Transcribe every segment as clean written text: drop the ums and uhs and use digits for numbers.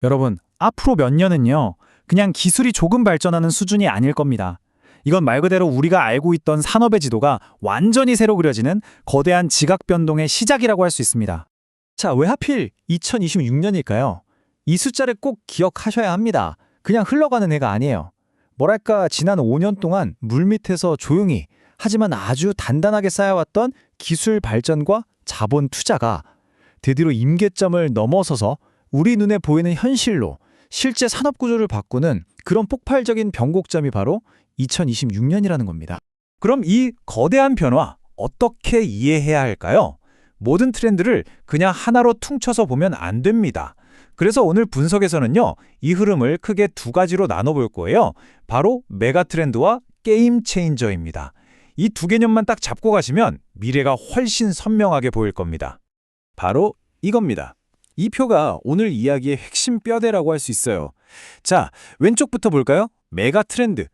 여러분, 앞으로 몇 년은요, 그냥 기술이 조금 발전하는 수준이 아닐 겁니다. 이건 말 그대로 우리가 알고 있던 산업의 지도가 완전히 새로 그려지는 거대한 지각 변동의 시작이라고 할 수 있습니다. 자, 왜 하필 2026년일까요? 이 숫자를 꼭 기억하셔야 합니다. 그냥 흘러가는 해가 아니에요. 뭐랄까, 지난 5년 동안 물밑에서 조용히 하지만 아주 단단하게 쌓여왔던 기술 발전과 자본 투자가 드디어 임계점을 넘어서서 우리 눈에 보이는 현실로 실제 산업 구조를 바꾸는 그런 폭발적인 변곡점이 바로 2026년이라는 겁니다. 그럼 이 거대한 변화 어떻게 이해해야 할까요? 모든 트렌드를 그냥 하나로 퉁쳐서 보면 안 됩니다. 그래서 오늘 분석에서는요, 이 흐름을 크게 두 가지로 나눠볼 거예요. 바로 메가 트렌드와 게임 체인저입니다. 이 두 개념만 딱 잡고 가시면 미래가 훨씬 선명하게 보일 겁니다. 바로 이겁니다. 이 표가 오늘 이야기의 핵심 뼈대라고 할 수 있어요. 자, 왼쪽부터 볼까요? 메가 트렌드.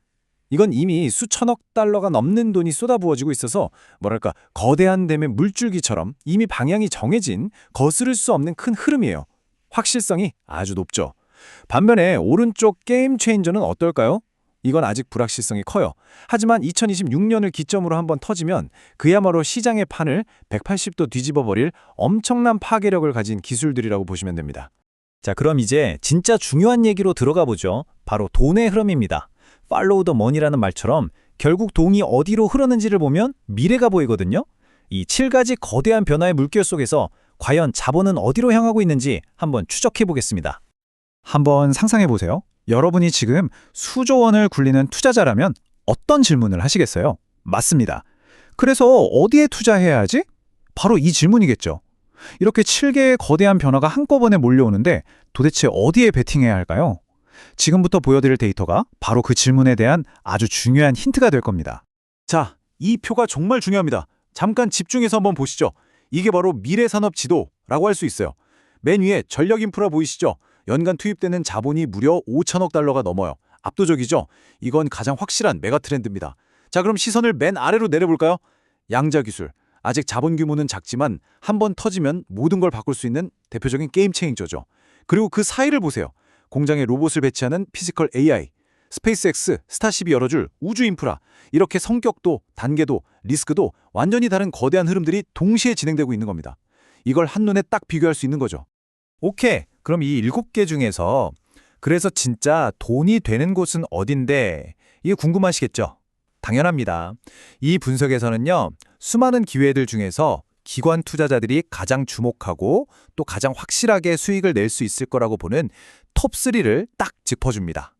이건 이미 수천억 달러가 넘는 돈이 쏟아부어지고 있어서 뭐랄까 거대한 댐의 물줄기처럼 이미 방향이 정해진 거스를 수 없는 큰 흐름이에요. 확실성이 아주 높죠. 반면에 오른쪽 게임 체인저는 어떨까요? 이건 아직 불확실성이 커요. 하지만 2026년을 기점으로 한번 터지면 그야말로 시장의 판을 180도 뒤집어버릴 엄청난 파괴력을 가진 기술들이라고 보시면 됩니다. 자, 그럼 이제 진짜 중요한 얘기로 들어가 보죠. 바로 돈의 흐름입니다. 팔로우 더 머니라는 말처럼 결국 돈이 어디로 흐르는지를 보면 미래가 보이거든요. 이 7가지 거대한 변화의 물결 속에서 과연 자본은 어디로 향하고 있는지 한번 추적해 보겠습니다. 한번 상상해 보세요. 여러분이 지금 수조 원을 굴리는 투자자라면 어떤 질문을 하시겠어요? 맞습니다. 그래서 어디에 투자해야 하지? 바로 이 질문이겠죠. 이렇게 7개의 거대한 변화가 한꺼번에 몰려오는데 도대체 어디에 베팅해야 할까요? 지금부터 보여드릴 데이터가 바로 그 질문에 대한 아주 중요한 힌트가 될 겁니다. 자, 이 표가 정말 중요합니다. 잠깐 집중해서 한번 보시죠. 이게 바로 미래산업 지도라고 할 수 있어요. 맨 위에 전력 인프라 보이시죠? 연간 투입되는 자본이 무려 5천억 달러가 넘어요. 압도적이죠? 이건 가장 확실한 메가 트렌드입니다. 자, 그럼 시선을 맨 아래로 내려볼까요? 양자 기술. 아직 자본 규모는 작지만 한번 터지면 모든 걸 바꿀 수 있는 대표적인 게임 체인저죠. 그리고 그 사이를 보세요. 공장에 로봇을 배치하는 피지컬 AI, 스페이스X, 스타쉽이 열어줄 우주 인프라, 이렇게 성격도, 단계도, 리스크도 완전히 다른 거대한 흐름들이 동시에 진행되고 있는 겁니다. 이걸 한눈에 딱 비교할 수 있는 거죠. 오케이. 그럼 이 7개 중에서 그래서 진짜 돈이 되는 곳은 어딘데 이게 궁금하시겠죠? 당연합니다. 이 분석에서는요. 수많은 기회들 중에서 기관 투자자들이 가장 주목하고 또 가장 확실하게 수익을 낼 수 있을 거라고 보는 톱3를 딱 짚어줍니다.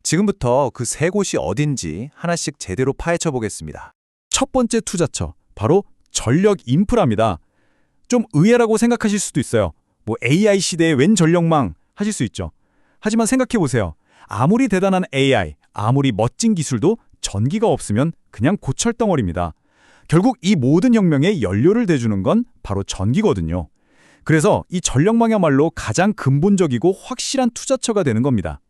지금부터 그 세 곳이 어딘지 하나씩 제대로 파헤쳐 보겠습니다. 첫 번째 투자처, 바로 전력 인프라입니다. 좀 의외라고 생각하실 수도 있어요. 뭐 AI 시대의 웬 전력망 하실 수 있죠. 하지만 생각해보세요. 아무리 대단한 AI, 아무리 멋진 기술도 전기가 없으면 그냥 고철덩어리입니다. 결국 이 모든 혁명의 연료를 대주는 건 바로 전기거든요. 그래서 이 전력망이야말로 가장 근본적이고 확실한 투자처가 되는 겁니다.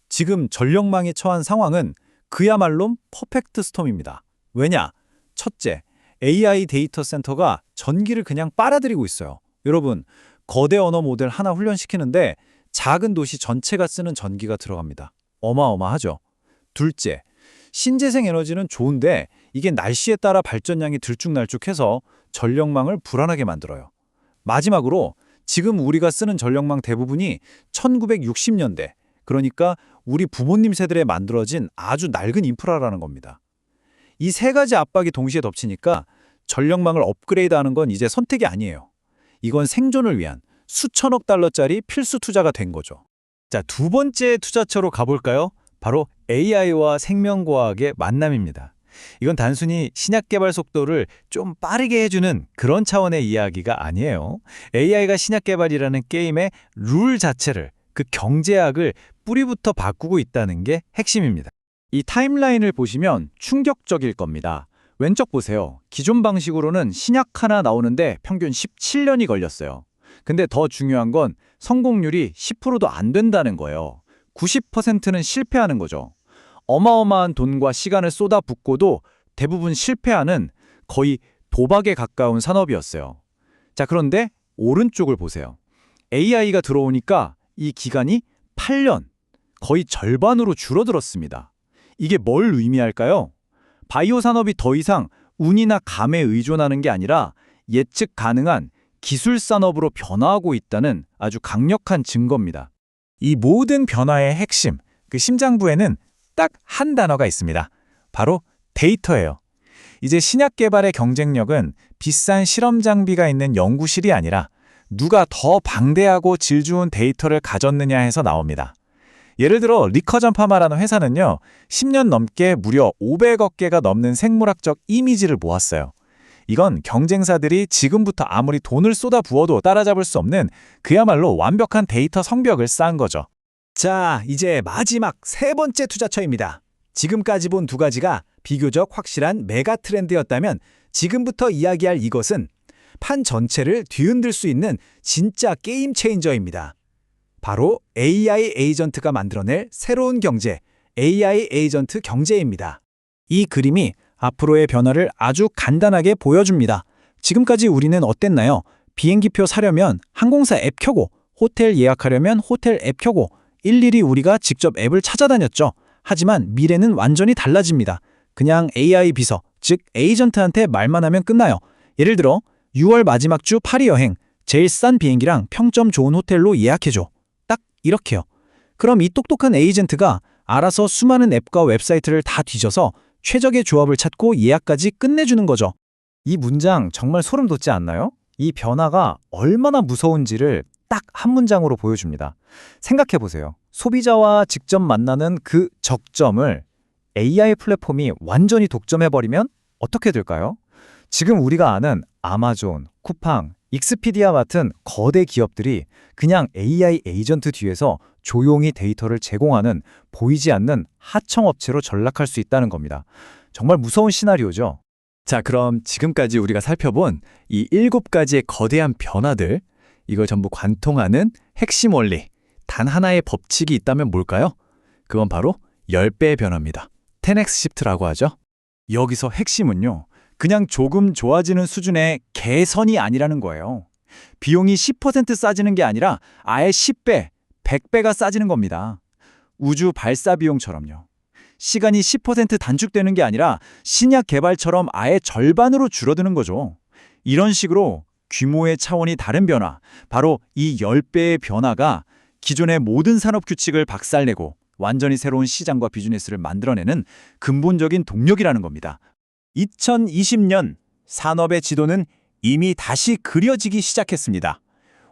지금 전력망에 처한 상황은 그야말로 퍼펙트 스톰입니다. 왜냐? 첫째, AI 데이터 센터가 전기를 그냥 빨아들이고 있어요. 여러분, 거대 언어 모델 하나 훈련시키는데 작은 도시 전체가 쓰는 전기가 들어갑니다. 어마어마하죠. 둘째, 신재생 에너지는 좋은데 이게 날씨에 따라 발전량이 들쭉날쭉해서 전력망을 불안하게 만들어요. 마지막으로 지금 우리가 쓰는 전력망 대부분이 1960년대, 그러니까 우리 부모님 세대에 만들어진 아주 낡은 인프라라는 겁니다. 이 세 가지 압박이 동시에 덮치니까 전력망을 업그레이드하는 건 이제 선택이 아니에요. 이건 생존을 위한 수천억 달러짜리 필수 투자가 된 거죠. 자, 두 번째 투자처로 가볼까요? 바로 AI와 생명과학의 만남입니다. 이건 단순히 신약 개발 속도를 좀 빠르게 해주는 그런 차원의 이야기가 아니에요. AI가 신약 개발이라는 게임의 룰 자체를, 그 경제학을 뿌리부터 바꾸고 있다는 게 핵심입니다. 이 타임라인을 보시면 충격적일 겁니다. 왼쪽 보세요. 기존 방식으로는 신약 하나 나오는데 평균 17년이 걸렸어요. 근데 더 중요한 건 성공률이 10%도 안 된다는 거예요. 90%는 실패하는 거죠. 어마어마한 돈과 시간을 쏟아붓고도 대부분 실패하는 거의 도박에 가까운 산업이었어요. 자, 그런데 오른쪽을 보세요. AI가 들어오니까 이 기간이 8년, 거의 절반으로 줄어들었습니다. 이게 뭘 의미할까요? 바이오 산업이 더 이상 운이나 감에 의존하는 게 아니라 예측 가능한 기술 산업으로 변화하고 있다는 아주 강력한 증거입니다. 이 모든 변화의 핵심, 그 심장부에는 딱 한 단어가 있습니다. 바로 데이터예요. 이제 신약 개발의 경쟁력은 비싼 실험 장비가 있는 연구실이 아니라 누가 더 방대하고 질 좋은 데이터를 가졌느냐에서 나옵니다. 예를 들어 리커전 파마라는 회사는요, 10년 넘게 무려 500억 개가 넘는 생물학적 이미지를 모았어요. 이건 경쟁사들이 지금부터 아무리 돈을 쏟아 부어도 따라잡을 수 없는 그야말로 완벽한 데이터 성벽을 쌓은 거죠. 자, 이제 마지막 세 번째 투자처입니다. 지금까지 본 두 가지가 비교적 확실한 메가 트렌드였다면 지금부터 이야기할 이것은 판 전체를 뒤흔들 수 있는 진짜 게임 체인저입니다. 바로 AI 에이전트가 만들어낼 새로운 경제, AI 에이전트 경제입니다. 이 그림이 앞으로의 변화를 아주 간단하게 보여줍니다. 지금까지 우리는 어땠나요? 비행기표 사려면 항공사 앱 켜고, 호텔 예약하려면 호텔 앱 켜고, 일일이 우리가 직접 앱을 찾아다녔죠. 하지만 미래는 완전히 달라집니다. 그냥 AI 비서, 즉 에이전트한테 말만 하면 끝나요. 예를 들어 6월 마지막 주 파리 여행, 제일 싼 비행기랑 평점 좋은 호텔로 예약해줘. 딱 이렇게요. 그럼 이 똑똑한 에이전트가 알아서 수많은 앱과 웹사이트를 다 뒤져서 최적의 조합을 찾고 예약까지 끝내주는 거죠. 이 문장 정말 소름 돋지 않나요? 이 변화가 얼마나 무서운지를 딱 한 문장으로 보여줍니다. 생각해보세요. 소비자와 직접 만나는 그 적점을 AI 플랫폼이 완전히 독점해버리면 어떻게 될까요? 지금 우리가 아는 아마존, 쿠팡, 익스피디아 같은 거대 기업들이 그냥 AI 에이전트 뒤에서 조용히 데이터를 제공하는 보이지 않는 하청업체로 전락할 수 있다는 겁니다. 정말 무서운 시나리오죠. 자, 그럼 지금까지 우리가 살펴본 이 7가지의 거대한 변화들, 이걸 전부 관통하는 핵심 원리, 단 하나의 법칙이 있다면 뭘까요? 그건 바로 10배의 변화입니다. 10x 시프트라고 하죠. 여기서 핵심은요, 그냥 조금 좋아지는 수준의 개선이 아니라는 거예요. 비용이 10% 싸지는 게 아니라 아예 10배, 100배가 싸지는 겁니다. 우주 발사 비용처럼요. 시간이 10% 단축되는 게 아니라 신약 개발처럼 아예 절반으로 줄어드는 거죠. 이런 식으로 규모의 차원이 다른 변화, 바로 이 10배의 변화가 기존의 모든 산업 규칙을 박살내고 완전히 새로운 시장과 비즈니스를 만들어내는 근본적인 동력이라는 겁니다. 2020년 산업의 지도는 이미 다시 그려지기 시작했습니다.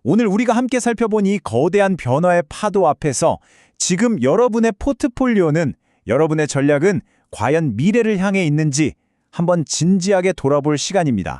오늘 우리가 함께 살펴본 이 거대한 변화의 파도 앞에서 지금 여러분의 포트폴리오는, 여러분의 전략은 과연 미래를 향해 있는지 한번 진지하게 돌아볼 시간입니다.